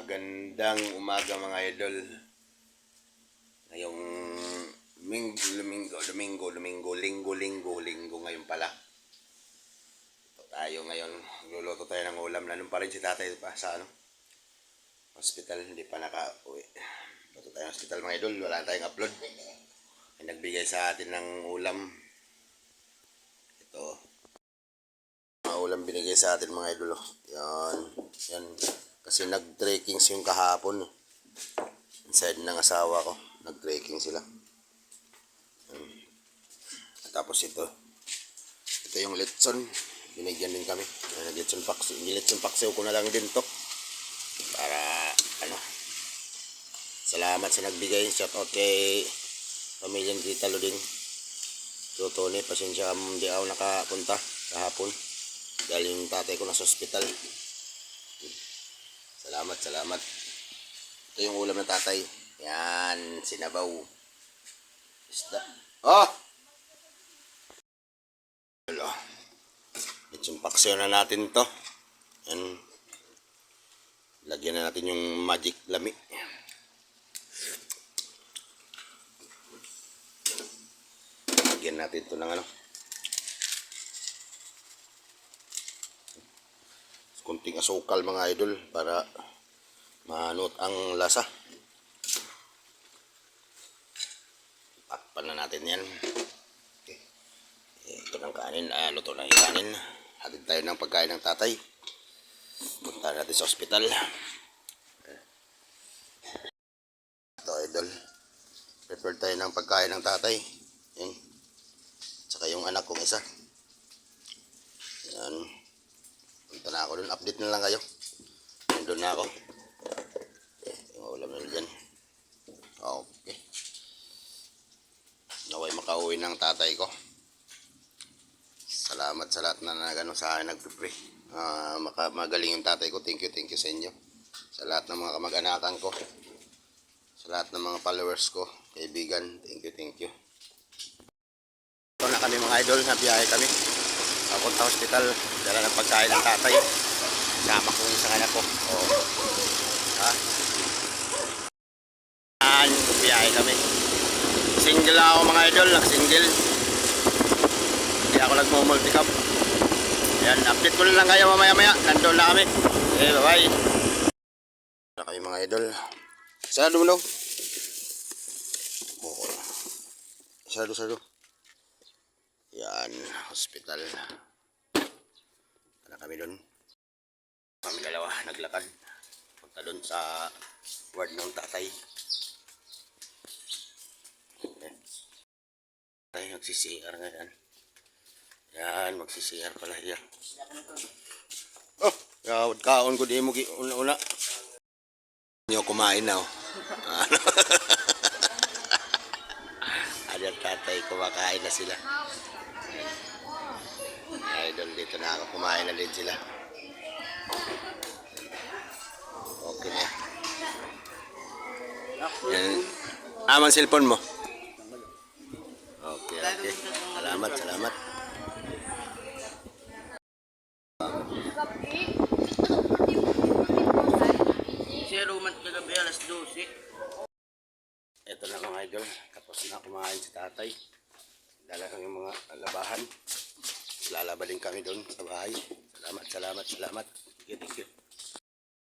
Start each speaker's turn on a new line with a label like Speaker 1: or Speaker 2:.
Speaker 1: Magandang umaga mga idol. Ngayong linggo ngayon pala. Tayo ngayon, luluto tayo ng ulam. Nandun pa rin si tatay pa sa hospital, hindi pa naka-uwi. Luto tayo ng hospital mga idol, wala tayong upload. Ay nagbigay sa atin ng ulam. Ito. Mga ulam binigay sa atin mga idol. Yan. Kasi nag-trekkings yung kahapon. Inside ng asawa ko. Nag-trekking sila. Tapos ito yung letson. Binigyan din kami. Letson paksiw ko na lang din to. Para salamat sa nagbigay. Shout out kay pamilyang Tita Luding. Totoo pasensya hindi ako nakapunta kahapon. Dahil yung tatay ko nasa hospital. Salamat. Ito yung ulam ng tatay. Yan, sinabaw. Isda. Yung paksiw na natin to. Yan. Lagyan na natin yung magic lami. Lagyan natin to ng kunting asukal mga idol para manot ang lasa. Takpan na natin yan. Okay. Ito ng kanin. Luto na yung kanin. Hatid tayo ng pagkain ng tatay. Punta natin sa ospital. Ito idol. Prepare tayo ng pagkain ng tatay. Yan. Tsaka yung anak kong isa. Yan. Punta na ako dun. Update na lang kayo. Nandun na ako. Yung ulam na dyan. Okay. Naway makauwi ng tatay ko. Salamat sa lahat na sa akin nagpipre. Magaling yung tatay ko. Thank you sa inyo. Sa lahat ng mga kamag-anakan ko. Sa lahat ng mga followers ko. Kaibigan. Thank you. Ito na kami mga idol. Nabiyahe kami. Papunta hospital. Dala ng pagkain ng tatay. Sama ko yung isang anak ko. Nabiyahe kami. Single ako mga idol. Single. Hindi ako nagmo-multicam. Yan, update ko na lang kayo mamaya. Nandun na kami. Okay, bye-bye. Na kayo mga idol. Sarado mo daw. Sarado. Yan, hospital. Na kami dun. Kami dalawa naglakad. Punta dun sa ward ng tatay. Tayo nagsisiyar ngayon. Yan, magsisiyar pala yan. Yawad kaon ko di mo una. Nyo kumain na Ayan tatay, kumakain na sila. Idol, dito na ako. Kumain na din sila. Okay na. Yan. Aman cellphone mo. Okay. Salamat. Ito na mga idol. Tapos na kumain si tatay. Dala kang yung mga labahan. Lalaba din kami doon sa bahay. Salamat. Thank you.